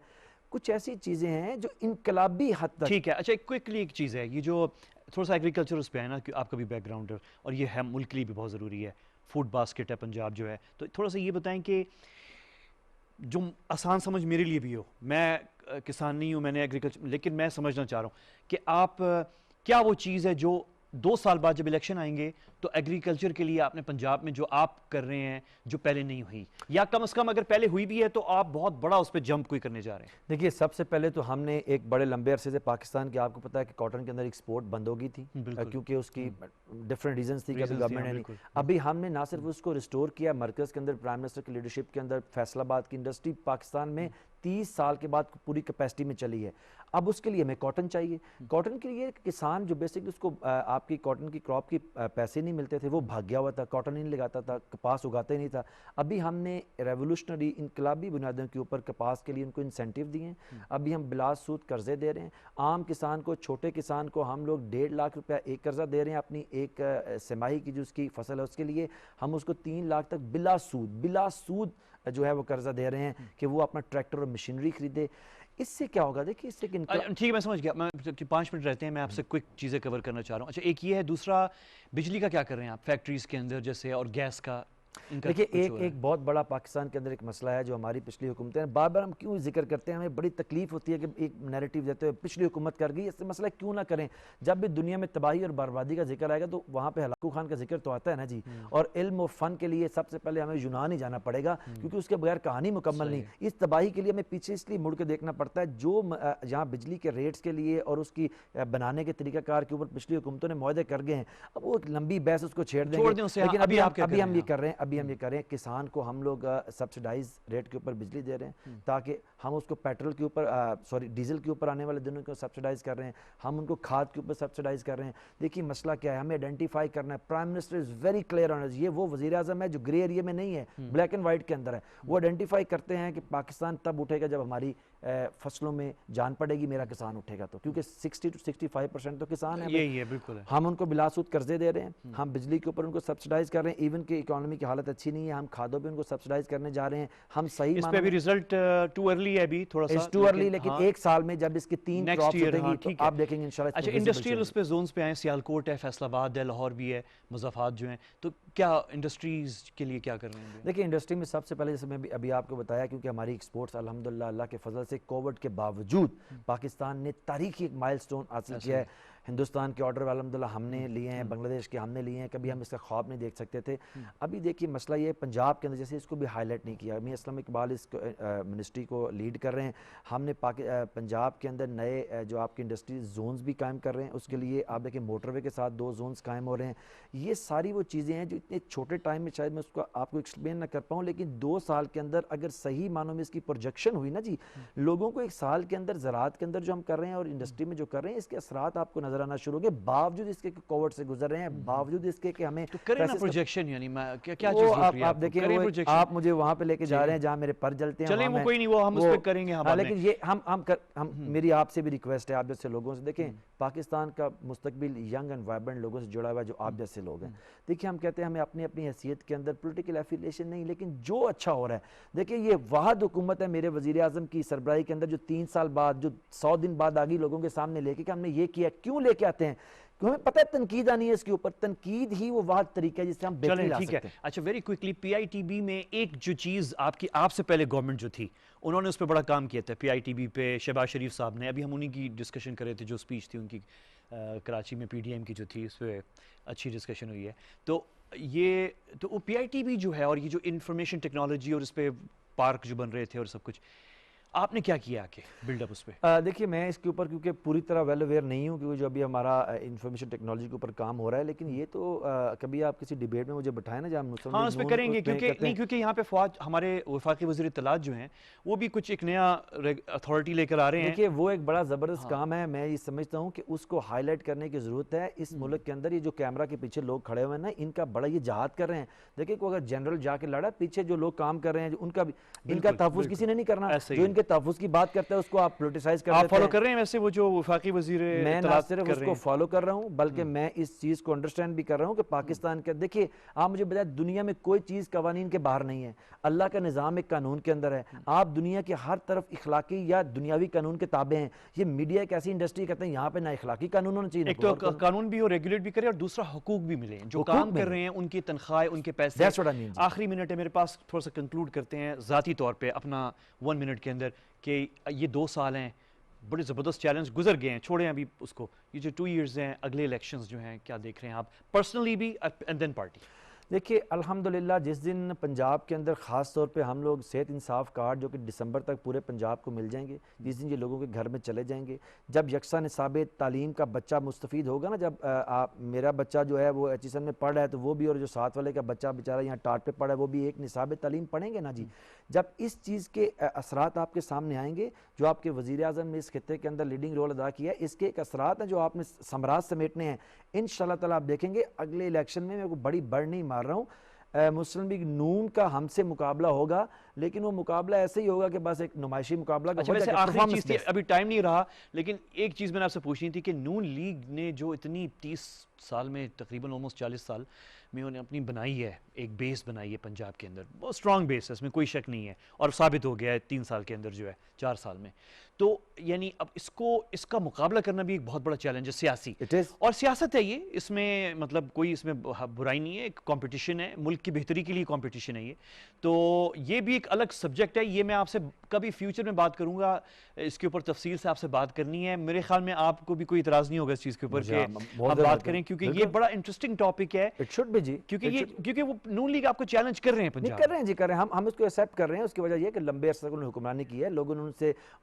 کچھ ایسی چیزیں ہیں جو انقلابی حد تک. ٹھیک ہے, اچھا کوئکلی ایک چیز ہے, یہ جو تھوڑا سا ایگریکلچر اس پہ ہے نا, کہ آپ کا بھی بیک گراؤنڈ ہے اور یہ ہے ملک کے لیے بھی بہت ضروری ہے, فوڈ باسکٹ ہے پنجاب جو ہے, تو تھوڑا سا یہ بتائیں کہ جو آسان سمجھ میرے لیے بھی ہو, میں کسان نہیں ہوں, میں نے ایگریکلچر, لیکن میں سمجھنا چاہ رہا ہوں کہ آپ کیا وہ چیز ہے جو 2 سال بعد جب الیکشن آئیں گے تو ایگریکلچر کے لیے آپ نے پنجاب میں جو آپ کر رہے ہیں جو پہلے نہیں ہوئی, یا کم از کم اگر پہلے ہوئی بھی ہے تو آپ بہت بڑا اس پہ جمپ کوئی کرنے جا رہے ہیں؟ دیکھیے سب سے پہلے تو ہم نے ایک بڑے لمبے عرصے سے پاکستان کے, آپ کو پتا ہے کہ کاٹن کے اندر ایکسپورٹ بند ہو گئی تھی کیونکہ اس کی ڈفرینٹ ریزنز تھی کہ ابھی گورنمنٹ نے نہیں. ابھی ہم نے نہ صرف اس کو ریسٹور کیا, مرکز کے اندر پرائم منسٹر کی لیڈرشپ کے اندر فیصل آباد کی انڈسٹری پاکستان میں 30 سال کے بعد پوری کیپیسٹی میں چلی ہے. اب اس کے لیے ہمیں کاٹن چاہیے. کاٹن کے لیے کسان جو بیسکلی اس کو آپ کی کاٹن کی کراپ کی پیسے نہیں ملتے تھے, وہ بھاگ گیا ہوا تھا, کاٹن نہیں لگاتا تھا, کپاس اگاتے نہیں تھا. ابھی ہم نے ریولوشنری انقلابی بنیادوں کے اوپر کپاس کے لیے ان کو انسینٹیو دیے ہیں. ابھی ہم بلا سود قرضے دے رہے ہیں. عام کسان کو, چھوٹے کسان کو ہم لوگ 1.5 لاکھ روپیہ ایک قرضہ دے رہے ہیں اپنی ایک سماہی کی جو اس کی فصل ہے اس کے لیے. ہم اس کو 3 لاکھ تک بلا سود جو ہے وہ قرضہ دے رہے ہیں کہ وہ اپنا ٹریکٹر اور مشینری خریدے. اس سے کیا ہوگا, دیکھیے اس سے ٹھیک ہے, میں سمجھ گیا, میں 5 منٹ رہتے ہیں, میں آپ سے کوئک چیزیں کور کرنا چاہ رہا ہوں. اچھا ایک یہ ہے, دوسرا بجلی کا کیا کر رہے ہیں آپ فیکٹریز کے اندر جیسے, اور گیس کا؟ دیکھیں ایک بہت بڑا پاکستان کے اندر ایک مسئلہ ہے جو ہماری پچھلی حکومتیں ہیں, بار بار ہم کیوں ذکر کرتے ہیں, ہمیں بڑی تکلیف ہوتی ہے کہ ایک نیریٹیو دیتے ہوئے پچھلی حکومت کر گئی, اس سے مسئلہ کیوں نہ کریں. جب بھی دنیا میں تباہی اور بربادی کا ذکر آئے گا تو وہاں پہ ہلاکو خان کا ذکر تو آتا ہے نا جی. اور علم و فن کے لیے سب سے پہلے ہمیں یونان ہی جانا پڑے گا, کیونکہ اس کے بغیر کہانی مکمل نہیں. اس تباہی کے لیے ہمیں پیچھے اس لیے مڑ کے دیکھنا پڑتا ہے, جو جہاں بجلی کے ریٹس کے لیے اور اس کی بنانے کے طریقہ کار کے اوپر پچھلی حکومتوں نے معاہدے کر گئے ہیں. اب وہ ایک لمبی بحث اس کو چھیڑ دیں گے, لیکن ابھی ہم یہ کر رہے ہیں, کسان کو ہم لوگ سبسڈائز ریٹ کے اوپر بجلی دے رہے ہیں تاکہ ہم اس کو پیٹرول کے اوپر ڈیزل کے اوپر آنے والے دنوں کو سبسڈائز کر رہے ہیں, ہم ان کو کھاد کے اوپر سبسڈائز کر رہے ہیں. دیکھیے مسئلہ کیا ہے, ہمیں آئیڈینٹیفائی کرنا ہے. Prime minister is very clear on it, یہ وہ وزیر اعظم ہے جو گرے ایریا میں نہیں ہے, بلیک اینڈ وائٹ کے اندر ہے. وہ آئیڈینٹیفائی کرتے ہیں کہ پاکستان تب اٹھے گا جب ہماری فصلوں میں جان پڑے گی, میرا کسان اٹھے گا. تو کیونکہ 60 to 65% تو کسان ہیں, ہم ان کو بلا سود قرضے دے رہے ہیں, ہم بجلی کے اوپر ان کو سبسڈائز کر رہے ہیں, ایون کہ اکانومی کی حالت اچھی نہیں ہے, ہم کھادوں پہ ان کو سبسڈائز کرنے جا رہے ہیں. ہم صحیح اس پہ بھی رزلٹ ٹو ارلی ہے, ابھی تھوڑا سا ٹو ارلی, لیکن ایک سال میں جب اس کی 3 کراپس ہوتے گی تو آپ دیکھیں گے انشاءاللہ. اچھا انڈسٹریل اس پہ زونز پہ آئیں, سیالکوٹ ہے, فیصل آباد ہے, لاہور بھی ہے, مضافات جو ہیں, تو کیا انڈسٹریز کے لیے کیا کر رہے ہیں؟ دیکھیں انڈسٹری میں سب سے پہلے جیسے میں ابھی آپ کو بتایا, کیونکہ ہماری ایکسپورٹس الحمدللہ اللہ کے فضل سے کووڈ کے باوجود پاکستان نے تاریخی ایک مائل سٹون حاصل کیا ہے. ہندوستان کے آرڈر الحمدللہ ہم نے لیے ہیں, بنگلہ دیش کے ہم نے لیے ہیں, کبھی ہم اس کا خواب نہیں دیکھ سکتے تھے. ابھی دیکھیے مسئلہ یہ پنجاب کے اندر, جیسے اس کو بھی ہائی لائٹ نہیں کیا, میاں اسلم اقبال اس منسٹری کو لیڈ کر رہے ہیں. ہم نے پنجاب کے اندر نئے جو آپ کے انڈسٹری زونز بھی قائم کر رہے ہیں, اس کے لیے آپ دیکھیں موٹر وے کے ساتھ 2 زونز قائم ہو رہے ہیں. یہ ساری وہ چیزیں ہیں جو اتنے چھوٹے ٹائم میں شاید میں اس کو آپ کو ایکسپلین نہ کر پاؤں, لیکن 2 سال کے اندر اگر صحیح معنوں میں اس کی پروجیکشن ہوئی نا جی, لوگوں کو 1 سال کے اندر زراعت کے اندر جو ہم کر رہے ہیں اور انڈسٹری میں جو کر رہے ہیں, اس کے اثرات آپ کو نظر آنا شروع ہو گئے, باوجود اس کے کووڈ سے گزر رہے ہیں, باوجود اس کے کہ ہمیں کریں نا پروجیکشن, یعنی کیا چیز ضروری ہے آپ دیکھیں, آپ مجھے وہاں پہ لے کے جا رہے ہیں جہاں میرے پر جلتے ہیں, چلیں وہ کوئی نہیں, وہ ہم اس پہ کریں گے. لیکن یہ ہم میری آپ سے بھی ریکویسٹ ہے, آپ جیسے لوگوں سے, دیکھیں پاکستان کا مستقبل ینگ اینڈ وائبرنٹ لوگوں سے جڑا ہوا ہے جو آپ جیسے لوگ ہیں. دیکھیں ہم کہتے ہیں ہمیں اپنی اپنی حیثیت کے اندر پولیٹیکل ایفیلیشن نہیں, لیکن جو اچھا ہو رہا ہے, دیکھیں یہ واحد حکومت ہے میرے وزیر اعظم کی سربراہی کے اندر جو 3 سال بعد, جو 100 دن بعد آگئی لوگوں کے سامنے لے کے کہ ہم نے یہ کیا. کیوں لے کے آتے ہیں؟ ہمیں پتہ ہے تنقید آنی ہے اس کے اوپر, تنقید ہی وہ واحد طریقہ ہے جس سے ہم بہتری لا سکتے ہیں. اچھا very quickly, P I T B میں ایک جو چیز آپ سے پہلے گورنمنٹ جو تھی انہوں نے اس پہ بڑا کام کیا تھا, پی آئی ٹی بی پہ شہباز شریف صاحب نے, ابھی ہم انہی کی ڈسکشن کر رہے تھے, جو سپیچ تھی ان کی کراچی میں پی ڈی ایم کی جو تھی, اس پہ اچھی ڈسکشن ہوئی ہے. تو یہ تو وہ پی آئی ٹی بھی جو ہے اور یہ جو انفارمیشن ٹیکنالوجی اور اس پہ پارک جو بن رہے تھے اور سب کچھ، آپ نے کیا کیا کہ بلڈ اپ اس پہ؟ دیکھیے میں اس کے اوپر کیونکہ پوری طرح ویل اویئر نہیں ہوں کیونکہ جو ابھی ہمارا انفارمیشن ٹیکنالوجی کے اوپر کام ہو رہا ہے، لیکن یہ تو کبھی آپ کسی ڈیبیٹ میں مجھے بٹھائیں نا جہاں مسلم ہاں اس میں کریں گے، کیونکہ یہاں پہ فواد ہمارے وفاقی وزیر اطلاعات جو ہیں وہ بھی کچھ ایک نیا اتھارٹی لے کر آ رہے ہیں. دیکھیے وہ ایک بڑا زبردست کام ہے، میں یہ سمجھتا ہوں کہ اس کو ہائی لائٹ کرنے کی ضرورت ہے. اس ملک کے اندر یہ جو کیمرہ کے پیچھے لوگ کھڑے ہوئے ہیں نا، ان کا بڑا یہ جہاد کر رہے ہیں. دیکھیں کو اگر جنرل جا کے لڑا، پیچھے جو لوگ کام کر رہے ہیں ان کا بھی ان کا تحفظ کسی نے نہیں کرنا. جو ان کے تحفظ کی بات کرتا ہے اس کو آپ پولیٹیسائز کر دیتے ہیں. آپ فالو کر رہے ہیں ویسے وہ جو وفاقی وزیر میں نہ صرف اس کو فالو کر رہا ہوں بلکہ میں اس چیز کو انڈرسٹینڈ بھی کر رہا ہوں کہ پاکستان کے دیکھیے آپ مجھے بتائیں دنیا میں کوئی چیز قوانین کے باہر نہیں ہے. اللہ کا نظام ایک قانون کے اندر ہے. آپ دنیا کے ہر طرف اخلاقی یا دنیاوی قانون کے تابع ہیں. یہ میڈیا ایک ایسی انڈسٹری کہتے ہیں یہاں پہ نہ اخلاقی قانون ہونا چاہیے، ایک تو قانون بھی ہو، ریگولیٹ بھی کرے، اور دوسرا حقوق بھی ملے. جو کام کر رہے ہیں ان کی تنخواہ، ان کے پیسے. آخری منٹ ہے میرے پاس، تھوڑا سا کنکلوڈ کرتے ہیں ذاتی طور پہ اپنا 1 منٹ کے اندر کہ یہ 2 سال ہیں، بڑے زبردست چیلنج گزر گئے ہیں، چھوڑیں ابھی اس کو. یہ جو 2 ایئرز ہیں، اگلے الیکشنز جو ہیں کیا دیکھ رہے ہیں آپ پرسنلی بھی اینڈ دین پارٹی؟ دیکھیے الحمدللہ جس دن پنجاب کے اندر خاص طور پہ ہم لوگ صحت انصاف کارڈ جو کہ دسمبر تک پورے پنجاب کو مل جائیں گے، جس دن یہ لوگوں کے گھر میں چلے جائیں گے، جب یکساں نصاب تعلیم کا بچہ مستفید ہوگا نا، جب میرا بچہ جو ہے وہ ایچ ایس این میں پڑھ رہا ہے تو وہ بھی، اور جو ساتھ والے کا بچہ بیچارہ یہاں ٹاٹ پہ پڑھا ہے وہ بھی ایک نصاب تعلیم پڑھیں گے نا جی. جب اس چیز کے اثرات آپ کے سامنے آئیں گے، جو آپ کے وزیر اعظم نے اس خطے کے اندر لیڈنگ رول ادا کیا ہے، اس کے ایک اثرات ہیں جو آپ نے ثمرات سمیٹنے ہیں. انشاءاللہ تعالیٰ آپ دیکھیں گے اگلے الیکشن میں کوئی بڑی بڑھ نہیں مار رہا ہوں، مسلم لیگ نون کا ہم سے مقابلہ ہوگا، لیکن وہ مقابلہ ایسے ہی ہوگا کہ بس ایک نمائشی مقابلہ. اچھا ویسے آخری چیز تھی، ابھی ٹائم نہیں رہا، لیکن ایک چیز میں نے آپ سے پوچھنی تھی کہ نون لیگ نے جو اتنی 30 سال میں تقریباً آلموسٹ 40 سال میں انہوں نے اپنی بنائی ہے، ایک بیس بنائی ہے پنجاب کے اندر، بہت اسٹرانگ بیس ہے، اس میں کوئی شک نہیں ہے، اور ثابت ہو گیا ہے 3 سال کے اندر جو ہے 4 سال میں. تو یعنی اب اس کا مقابلہ کرنا بھی ایک بہت بڑا چیلنج ہے سیاسی، اور سیاست ہے یہ، اس میں مطلب کوئی اس میں برائی نہیں ہے، ایک کمپٹیشن ہے، ملک کی بہتری کے لیے کمپٹیشن ہے یہ. تو یہ بھی ایک الگ سبجیکٹ ہے، یہ میں آپ سے کبھی فیوچر میں بات کروں گا، اس کے اوپر تفصیل سے آپ سے بات کرنی ہے. میرے خیال میں آپ کو بھی کوئی اعتراض نہیں ہوگا اس چیز کے اوپر کہ ہم بات کریں، کیونکہ یہ بڑا انٹرسٹنگ ٹاپک ہے. کیونکہ وہ نون لیگ آپ کو چیلنج کر رہے ہیں پنجاب. کر رہے ہیں جی، کر رہے ہیں، ہم اس کو ایکسیپٹ کر رہے ہیں. اس کی وجہ یہ کہ لمبے عرصے تک انہوں نے حکمرانی کی ہے، لوگوں نے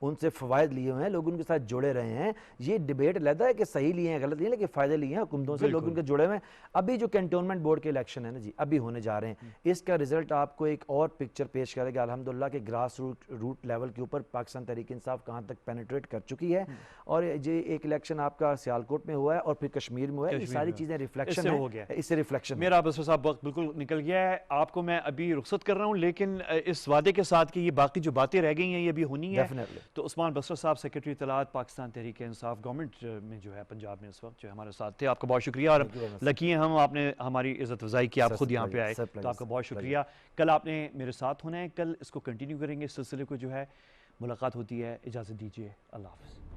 ان سے فوائد لیے ہوئے ہیں، لوگ ان کے ساتھ جڑے رہے ہیں. یہ ڈیبیٹ علیحدہ ہے کہ صحیح لیے ہیں غلط لیے ہیں، لیکن فائدے لیے ہیں حکومتوں سے، لوگ ان کے جڑے ہوئے ہیں. ابھی جو کنٹونمنٹ بورڈ کے الیکشن ہے نا جی، ابھی ہونے جا رہے ہیں، اس کا رزلٹ آپ کو ایک اور پکچر پیش کرے گا الحمدللہ کہ گراس روٹ لیول کے اوپر پاکستان تحریک انصاف کہاں تک پینیٹریٹ کر چکی ہے. اور یہ ایک الیکشن آپ کا سیالکوٹ میں ہوا ہے اور پھر کشمیر میں ہوا ہے. یہ ساری چیزیں ریفلیکشن ہے، اس سے ریفلیکشن. میرا بسر صاحب وقت بالکل نکل گیا ہے، آپ کو میں ابھی رخصت کر رہا ہوں، لیکن اس وعدے کے ساتھ کہ یہ باقی جو باتیں رہ گئی ہیں یہ بھی ہونی ہے. تو عثمان بسر صاحب سیکرٹری اطلاعات پاکستان تحریک انصاف گورنمنٹ میں جو ہے پنجاب میں اس وقت جو ہمارے ساتھ تھے، آپ کا بہت شکریہ. اور لکی ہیں ہم، آپ نے ہماری عزت افزائی کی، آپ خود یہاں پہ آئے، تو آپ کا بہت شکریہ. کل آپ نے میرے ساتھ ہونا ہے، کل اس کو کنٹینیو کریں گے، اس سلسلے کو جو ہے ملاقات ہوتی ہے. اجازت دیجیے، اللہ حافظ.